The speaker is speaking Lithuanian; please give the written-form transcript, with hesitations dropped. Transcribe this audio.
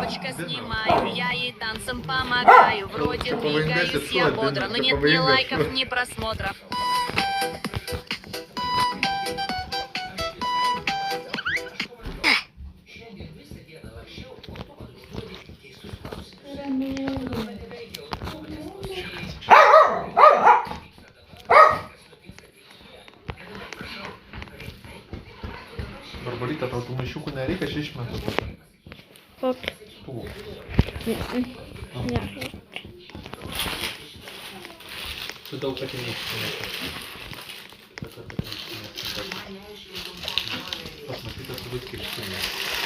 Сыночка снимаю, я ей танцем помогаю. Вроде двигаюсь я бодро, но нет ни лайков, ни просмотров. Барбарита, tau tu maišiukų nereikia 6 metų. Kokį? Tų. Ne. Tu daug patinėsi. Pas matytas turbūt kaip štai.